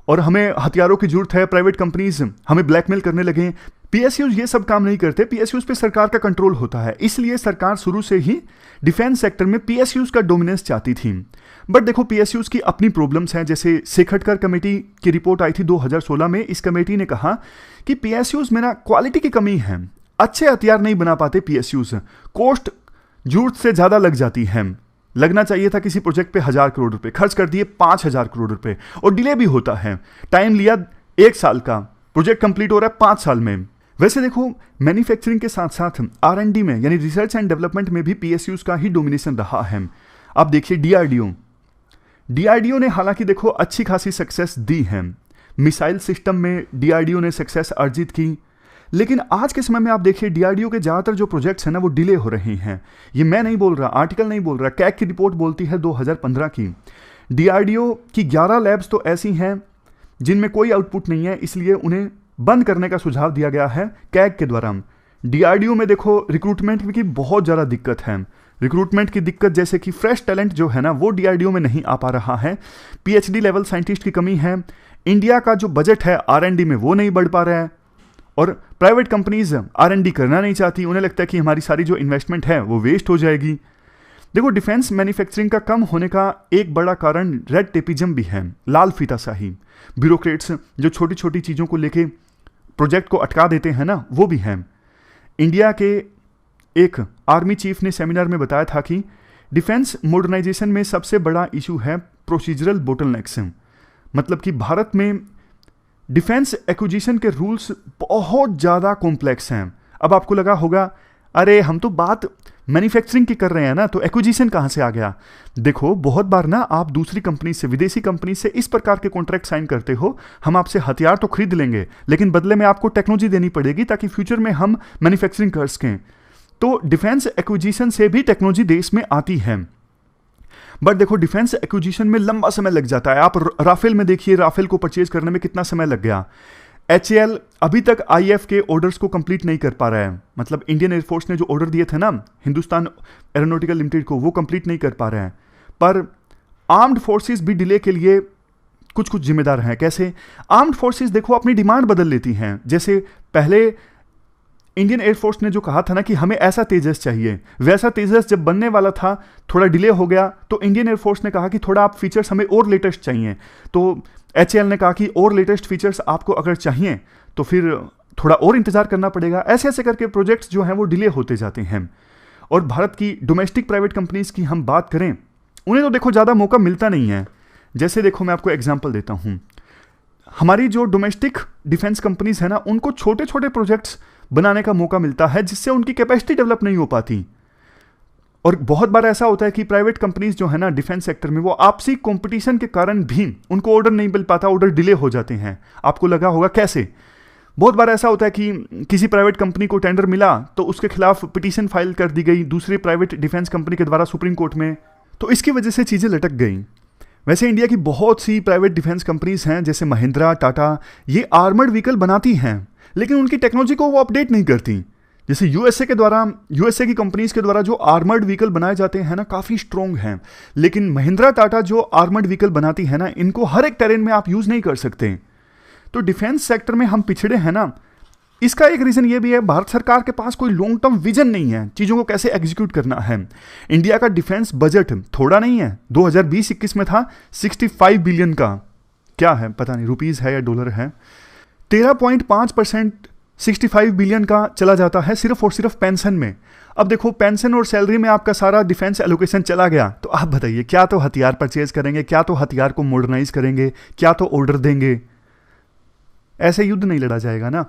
और हमें हथियारों की जरूरत है, प्राइवेट कंपनीज हमें ब्लैकमेल करने लगे। PSUs ये सब काम नहीं करते, PSUs पे सरकार का कंट्रोल होता है, इसलिए सरकार शुरू से ही डिफेंस सेक्टर में PSUs का डोमिनेंस चाहती थी। बट देखो, PSUs की अपनी प्रॉब्लम्स हैं, जैसे शेखटकर कमेटी की रिपोर्ट आई थी 2016 में। इस कमेटी ने कहा कि PSUs में ना क्वालिटी की कमी है, अच्छे हथियार नहीं बना पाते PSUs, कॉस्ट जरूरत से ज़्यादा लग जाती है। लगना चाहिए था किसी प्रोजेक्ट पे 1,000 करोड़ रुपए, खर्च कर दिए 5,000 करोड़ रुपए, और डिले भी होता है, टाइम लिया 1 साल का, प्रोजेक्ट कंप्लीट हो रहा है 5 साल में। वैसे देखो, मैन्युफैक्चरिंग के साथ साथ R&D में यानी रिसर्च एंड डेवलपमेंट में भी PSUs का ही डोमिनेशन रहा है। आप देखिए DRDO ने हालांकि देखो अच्छी खासी सक्सेस दी है, मिसाइल सिस्टम में DRDO ने सक्सेस अर्जित की, लेकिन आज के समय में आप देखिए DRDO के ज़्यादातर जो प्रोजेक्ट्स हैं ना वो डिले हो रहे हैं। ये मैं नहीं बोल रहा, आर्टिकल नहीं बोल रहा, कैग की रिपोर्ट बोलती है 2015 की। DRDO की 11 लैब्स तो ऐसी हैं जिनमें कोई आउटपुट नहीं है, इसलिए उन्हें बंद करने का सुझाव दिया गया है कैग के द्वारा। DRDO में देखो रिक्रूटमेंट की बहुत ज़्यादा दिक्कत है, रिक्रूटमेंट की दिक्कत जैसे कि फ्रेश टैलेंट जो है ना वो DRDO में नहीं आ पा रहा है, PhD लेवल साइंटिस्ट की कमी है, इंडिया का जो बजट है R&D में वो नहीं बढ़ पा रहा है, और प्राइवेट कंपनीज R&D करना नहीं चाहती, उन्हें लगता है कि हमारी सारी जो इन्वेस्टमेंट है वो वेस्ट हो जाएगी। देखो, डिफेंस मैन्युफैक्चरिंग का कम होने का एक बड़ा कारण रेड टेपिज्म भी है, लाल फीताशाही। ब्यूरोक्रेट्स जो छोटी छोटी चीज़ों को लेके प्रोजेक्ट को अटका देते हैं ना, वो भी है। इंडिया के एक आर्मी चीफ ने सेमिनार में बताया था कि डिफेंस मॉडर्नाइजेशन में सबसे बड़ा इशू है प्रोसीजरल बोटलनेक्स। मतलब कि भारत में डिफेंस एक्विजिशन के रूल्स बहुत ज़्यादा कॉम्प्लेक्स हैं। अब आपको लगा होगा, अरे हम तो बात मैन्युफैक्चरिंग की कर रहे हैं ना, तो एक्विजिशन कहाँ से आ गया? देखो, बहुत बार ना आप दूसरी कंपनी से, विदेशी कंपनी से इस प्रकार के कॉन्ट्रैक्ट साइन करते हो, हम आपसे हथियार तो खरीद लेंगे, लेकिन बदले में आपको टेक्नोलॉजी देनी पड़ेगी ताकि फ्यूचर में हम मैन्युफैक्चरिंग कर सकें। तो डिफेंस एक्विजिशन से भी टेक्नोलॉजी देश में आती है। बट देखो, डिफेंस एक्विजिशन में लंबा समय लग जाता है। आप राफेल में देखिए, राफेल को परचेज करने में कितना समय लग गया। HAL अभी तक IF के ऑर्डर्स को कंप्लीट नहीं कर पा रहा है। मतलब इंडियन एयरफोर्स ने जो ऑर्डर दिए थे ना हिंदुस्तान एरोनॉटिकल लिमिटेड को, वो कंप्लीट नहीं कर पा रहे हैं। पर आर्म्ड फोर्सेस भी डिले के लिए कुछ कुछ जिम्मेदार हैं। कैसे? आर्म्ड फोर्सेस देखो अपनी डिमांड बदल लेती हैं। जैसे पहले इंडियन एयरफोर्स ने जो कहा था ना कि हमें ऐसा तेजस चाहिए, वैसा तेजस जब बनने वाला था, थोड़ा डिले हो गया, तो इंडियन एयरफोर्स ने कहा कि थोड़ा आप फीचर्स हमें और लेटेस्ट चाहिए। तो HAL ने कहा कि और लेटेस्ट फीचर्स आपको अगर चाहिए तो फिर थोड़ा और इंतजार करना पड़ेगा। ऐसे ऐसे करके प्रोजेक्ट्स जो हैं वो डिले होते जाते हैं। और भारत की डोमेस्टिक प्राइवेट कंपनीज की हम बात करें, उन्हें तो देखो ज़्यादा मौका मिलता नहीं है। जैसे देखो, मैं आपको एग्जाम्पल देता हूँ। हमारी जो डोमेस्टिक डिफेंस कंपनीज है ना, उनको छोटे छोटे प्रोजेक्ट्स बनाने का मौका मिलता है, जिससे उनकी कैपेसिटी डेवलप नहीं हो पाती। और बहुत बार ऐसा होता है कि प्राइवेट कंपनीज जो है ना डिफेंस सेक्टर में, वो आपसी कंपटीशन के कारण भी उनको ऑर्डर नहीं मिल पाता, ऑर्डर डिले हो जाते हैं। आपको लगा होगा कैसे? बहुत बार ऐसा होता है कि किसी प्राइवेट कंपनी को टेंडर मिला तो उसके खिलाफ पिटीशन फाइल कर दी गई दूसरी प्राइवेट डिफेंस कंपनी के द्वारा सुप्रीम कोर्ट में, तो इसकी वजह से चीज़ें लटक गई। वैसे इंडिया की बहुत सी प्राइवेट डिफेंस कंपनीज हैं, जैसे महिंद्रा, टाटा, ये आर्मर्ड व्हीकल बनाती हैं, लेकिन उनकी टेक्नोलॉजी को वो अपडेट नहीं करती। जैसे यूएसए की कंपनीज के द्वारा जो आर्मर्ड व्हीकल बनाए जाते हैं ना, काफ़ी स्ट्रॉन्ग हैं, लेकिन महिंद्रा, टाटा जो आर्मर्ड व्हीकल बनाती है ना, इनको हर एक टेरेन में आप यूज़ नहीं कर सकते। तो डिफेंस सेक्टर में हम पिछड़े हैं ना, इसका एक रीज़न ये भी है, भारत सरकार के पास कोई लॉन्ग टर्म विजन नहीं है, चीज़ों को कैसे एग्जीक्यूट करना है। इंडिया का डिफेंस बजट थोड़ा नहीं है, 2020-21 में था 65 बिलियन का, क्या है पता नहीं, रुपीज़ है या डॉलर है। 13.5% 65 बिलियन का चला जाता है सिर्फ और सिर्फ पेंशन में। अब देखो, पेंशन और सैलरी में आपका सारा डिफेंस एलोकेशन चला गया, तो आप बताइए क्या तो हथियार परचेज करेंगे, क्या तो हथियार को मॉडर्नाइज करेंगे, क्या तो ऑर्डर देंगे? ऐसे युद्ध नहीं लड़ा जाएगा ना।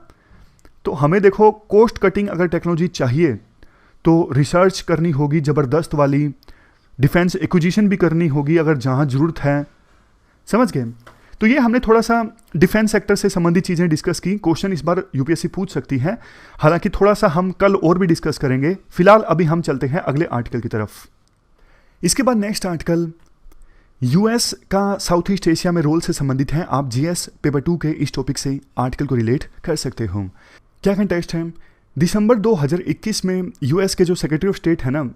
तो हमें देखो, कॉस्ट कटिंग अगर टेक्नोलॉजी चाहिए तो रिसर्च करनी होगी ज़बरदस्त वाली, डिफेंस एक्विजिशन भी करनी होगी अगर जहाँ ज़रूरत है। समझ गए? तो ये हमने थोड़ा सा डिफेंस सेक्टर से संबंधित चीज़ें डिस्कस की। क्वेश्चन इस बार यूपीएससी पूछ सकती है, हालांकि थोड़ा सा हम कल और भी डिस्कस करेंगे। फिलहाल अभी हम चलते हैं अगले आर्टिकल की तरफ। इसके बाद नेक्स्ट आर्टिकल यूएस का साउथ ईस्ट एशिया में रोल से संबंधित है। आप जीएस पेपर 2 के इस टॉपिक से आर्टिकल को रिलेट कर सकते हो। क्या कंटेक्स्ट है? दिसंबर 2021 में यूएस के जो सेक्रेटरी ऑफ स्टेट है ना,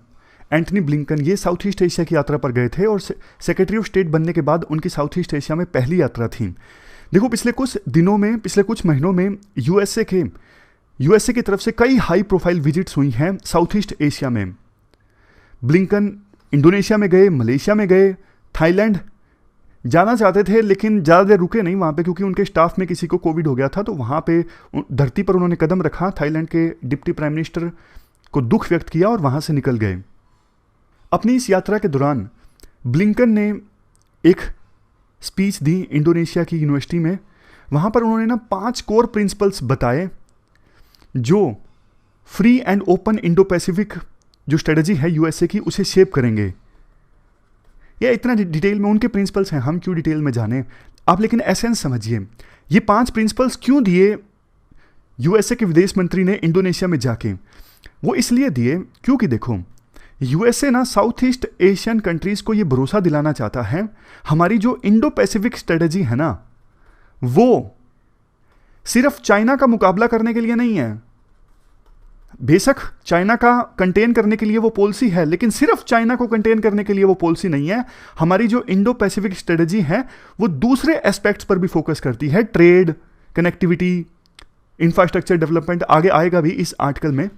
एंटनी ब्लिंकन, ये साउथ ईस्ट एशिया की यात्रा पर गए थे और सेक्रेटरी ऑफ स्टेट बनने के बाद उनकी साउथ ईस्ट एशिया में पहली यात्रा थी। देखो, पिछले कुछ महीनों में यूएसए की तरफ से कई हाई प्रोफाइल विजिट्स हुई हैं साउथ ईस्ट एशिया में। ब्लिंकन इंडोनेशिया में गए, मलेशिया में गए, थाईलैंड जाना चाहते थे, लेकिन ज़्यादा देर रुके नहीं वहाँ पे, क्योंकि उनके स्टाफ में किसी को कोविड हो गया था। तो वहाँ पे धरती पर उन्होंने कदम रखा, थाईलैंड के डिप्टी प्राइम मिनिस्टर को दुख व्यक्त किया और वहाँ से निकल गए। अपनी इस यात्रा के दौरान ब्लिंकन ने एक स्पीच दी इंडोनेशिया की यूनिवर्सिटी में। वहाँ पर उन्होंने ना 5 कोर प्रिंसिपल्स बताए जो free and open Indo Pacific जो स्ट्रेटजी है यूएसए की, उसे शेप करेंगे। ये इतना डिटेल में उनके प्रिंसिपल्स हैं, हम क्यों डिटेल में जाने आप, लेकिन एसेंस समझिए। ये 5 प्रिंसिपल्स क्यों दिए यूएसए के विदेश मंत्री ने इंडोनेशिया में जाके? वो इसलिए दिए क्योंकि देखो, यूएसए ना साउथ ईस्ट एशियन कंट्रीज को ये भरोसा दिलाना चाहता है, हमारी जो इंडो पैसिफिक स्ट्रेटजी है ना, वो सिर्फ चाइना का मुकाबला करने के लिए नहीं है। बेशक चाइना का कंटेन करने के लिए वो पॉलिसी है, लेकिन सिर्फ चाइना को कंटेन करने के लिए वो पॉलिसी नहीं है। हमारी जो इंडो पैसिफिक स्ट्रेटजी है वो दूसरे एस्पेक्ट्स पर भी फोकस करती है, ट्रेड, कनेक्टिविटी, इंफ्रास्ट्रक्चर डेवलपमेंट, आगे आएगा भी इस आर्टिकल में।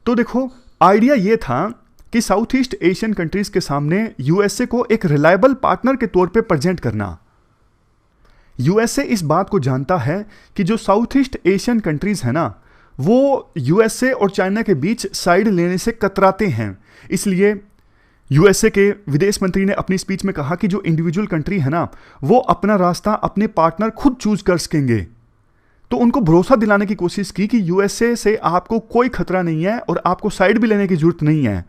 तो देखो, आइडिया ये था कि साउथ ईस्ट एशियन कंट्रीज के सामने यूएसए को एक रिलायबल पार्टनर के तौर पे प्रेजेंट करना। यूएसए इस बात को जानता है कि जो साउथ ईस्ट एशियन कंट्रीज है ना, वो यूएसए और चाइना के बीच साइड लेने से कतराते हैं। इसलिए यूएसए के विदेश मंत्री ने अपनी स्पीच में कहा कि जो इंडिविजुअल कंट्री है ना, वो अपना रास्ता अपने पार्टनर खुद चूज कर सकेंगे। तो उनको भरोसा दिलाने की कोशिश की कि यूएसए से आपको कोई खतरा नहीं है और आपको साइड भी लेने की जरूरत नहीं है।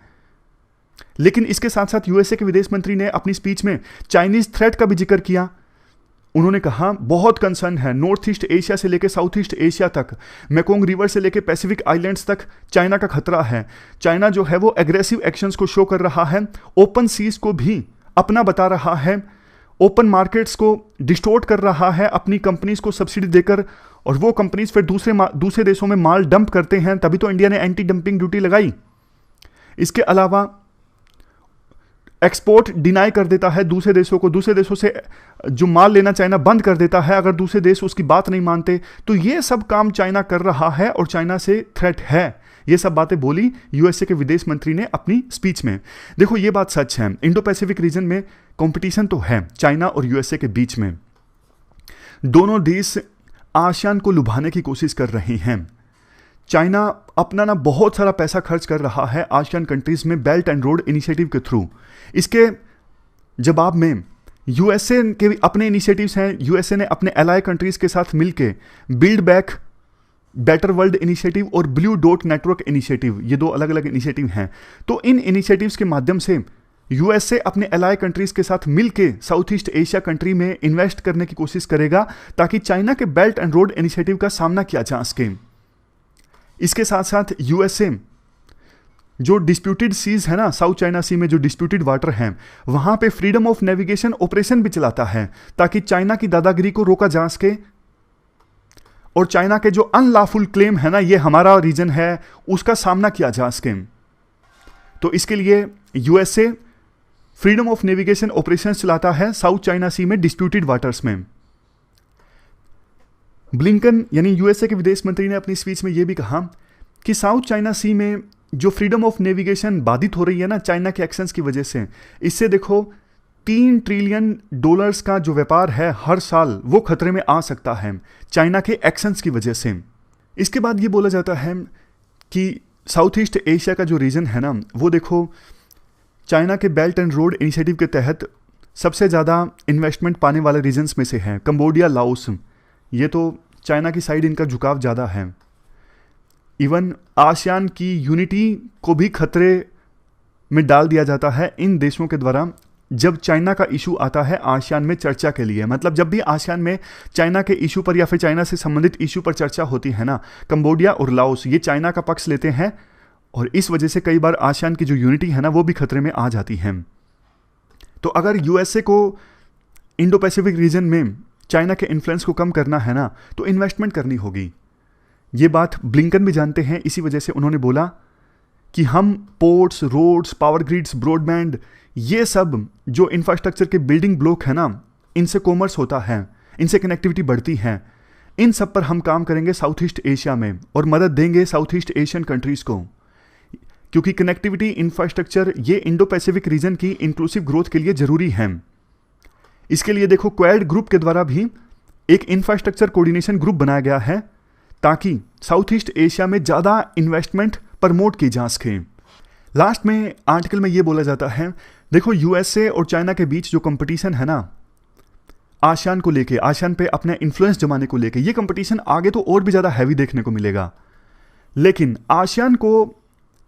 लेकिन इसके साथ साथ यूएसए के विदेश मंत्री ने अपनी स्पीच में चाइनीज थ्रेट का भी जिक्र किया। उन्होंने कहा बहुत कंसर्न है, नॉर्थ ईस्ट एशिया से लेकर साउथ ईस्ट एशिया तक, मेकोंग रिवर से लेकर पैसिफिक आइलैंड्स तक चाइना का खतरा है। चाइना जो है वो एग्रेसिव एक्शंस को शो कर रहा है, ओपन सीज को भी अपना बता रहा है, ओपन मार्केट्स को डिस्टोर्ट कर रहा है अपनी कंपनीज को सब्सिडी देकर, और वो कंपनीज फिर दूसरे देशों में माल डंप करते हैं। तभी तो इंडिया ने एंटी डंपिंग ड्यूटी लगाई। इसके अलावा एक्सपोर्ट डिनाई कर देता है दूसरे देशों को, दूसरे देशों से जो माल लेना चाइना बंद कर देता है अगर दूसरे देश उसकी बात नहीं मानते। तो ये सब काम चाइना कर रहा है और चाइना से थ्रेट है। ये सब बातें बोली यूएसए के विदेश मंत्री ने अपनी स्पीच में। देखो ये बात सच है, इंडो पैसिफिक रीजन में कंपटीशन तो है चाइना और यूएसए के बीच में। दोनों देश आसियान को लुभाने की कोशिश कर रहे हैं। चाइना अपना बहुत सारा पैसा खर्च कर रहा है आसियान कंट्रीज में बेल्ट एंड रोड इनिशिएटिव के थ्रू। इसके जवाब में यूएसए के अपने इनिशिएटिव्स हैं। यूएसए ने अपने एलाय कंट्रीज के साथ मिलके build back better world initiative और ब्लू डॉट नेटवर्क इनिशिएटिव, ये दो अलग अलग इनिशिएटिव हैं। तो इन इनिशिएटिव्स के माध्यम से यूएसए अपने एलाय कंट्रीज के साथ मिलके साउथ ईस्ट एशिया कंट्री में इन्वेस्ट करने की कोशिश करेगा ताकि चाइना के बेल्ट एंड रोड इनिशिएटिव का सामना किया जा सके। इसके साथ साथ यूएसए जो डिस्प्यूटेड सीज है ना, साउथ चाइना सी में जो डिस्प्यूटेड वाटर हैं, वहां पे फ्रीडम ऑफ नेविगेशन ऑपरेशन भी चलाता है ताकि चाइना की दादागिरी को रोका जा सके और चाइना के जो अनलॉफुल क्लेम है ना, ये हमारा रीजन है, उसका सामना किया जा सके। तो इसके लिए USA freedom of navigation operation चलाता है साउथ चाइना सी में डिस्प्यूटेड वाटर्स में। ब्लिंकन यानी यूएसए के विदेश मंत्री ने अपनी स्पीच में यह भी कहा कि साउथ चाइना सी में जो फ्रीडम ऑफ नेविगेशन बाधित हो रही है ना चाइना के एक्शंस की वजह से, इससे देखो $3 ट्रिलियन का जो व्यापार है हर साल, वो खतरे में आ सकता है चाइना के एक्शंस की वजह से। इसके बाद ये बोला जाता है कि साउथ ईस्ट एशिया का जो रीजन है ना, वो देखो चाइना के बेल्ट एंड रोड इनिशिएटिव के तहत सबसे ज़्यादा इन्वेस्टमेंट पाने वाले रीजन्स में से है कंबोडिया, लाओस। ये तो चाइना की साइड इनका झुकाव ज़्यादा है। इवन आसियान की यूनिटी को भी खतरे में डाल दिया जाता है इन देशों के द्वारा जब चाइना का इशू आता है आसियान में चर्चा के लिए। मतलब जब भी आसियान में चाइना के इशू पर या फिर चाइना से संबंधित इशू पर चर्चा होती है ना, कंबोडिया और लाओस ये चाइना का पक्ष लेते हैं और इस वजह से कई बार आसियान की जो यूनिटी है ना, वो भी खतरे में आ जाती है। तो अगर यूएसए को इंडो पैसिफिक रीजन में चाइना के इन्फ्लुएंस को कम करना है ना, तो इन्वेस्टमेंट करनी होगी। ये बात ब्लिंकन भी जानते हैं, इसी वजह से उन्होंने बोला कि हम ports, roads, power grids, broadband, ये सब जो इंफ्रास्ट्रक्चर के बिल्डिंग ब्लॉक है ना, इनसे कॉमर्स होता है, इनसे कनेक्टिविटी बढ़ती है, इन सब पर हम काम करेंगे साउथ ईस्ट एशिया में और मदद देंगे साउथ ईस्ट एशियन कंट्रीज को, क्योंकि कनेक्टिविटी, इंफ्रास्ट्रक्चर ये इंडो पैसिफिक रीजन की इंक्लूसिव ग्रोथ के लिए जरूरी है। इसके लिए देखो क्वाड ग्रुप के द्वारा भी एक इंफ्रास्ट्रक्चर कोऑर्डिनेशन ग्रुप बनाया गया है ताकि साउथ ईस्ट एशिया में ज़्यादा इन्वेस्टमेंट प्रमोट की जा सके। लास्ट में आर्टिकल में ये बोला जाता है, देखो यूएसए और चाइना के बीच जो कंपटीशन है ना आसियान को लेके, आसियान पे अपने इन्फ्लुएंस जमाने को लेके, ये कंपटीशन आगे तो और भी ज़्यादा हैवी देखने को मिलेगा। लेकिन आसियान को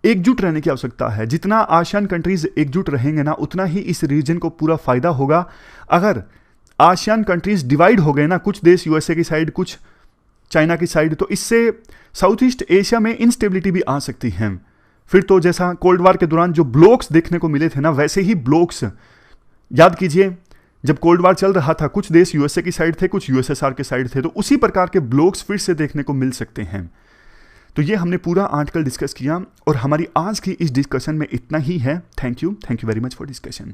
एकजुट रहने की आवश्यकता है। जितना आसियान कंट्रीज एकजुट रहेंगे ना, उतना ही इस रीजन को पूरा फायदा होगा। अगर आसियान कंट्रीज डिवाइड हो गए ना, कुछ देश यूएसए की साइड, कुछ चाइना की साइड, तो इससे साउथ ईस्ट एशिया में इनस्टेबिलिटी भी आ सकती है। फिर तो जैसा कोल्ड वार के दौरान जो ब्लॉक्स देखने को मिले थे ना, वैसे ही ब्लॉक्स याद कीजिए, जब कोल्ड वार चल रहा था कुछ देश यूएसए की साइड थे, कुछ यूएसएसआर के साइड थे, तो उसी प्रकार के ब्लॉक्स फिर से देखने को मिल सकते हैं। तो ये हमने पूरा आर्टिकल डिस्कस किया और हमारी आज की इस डिस्कशन में इतना ही है। Thank you very much for discussion.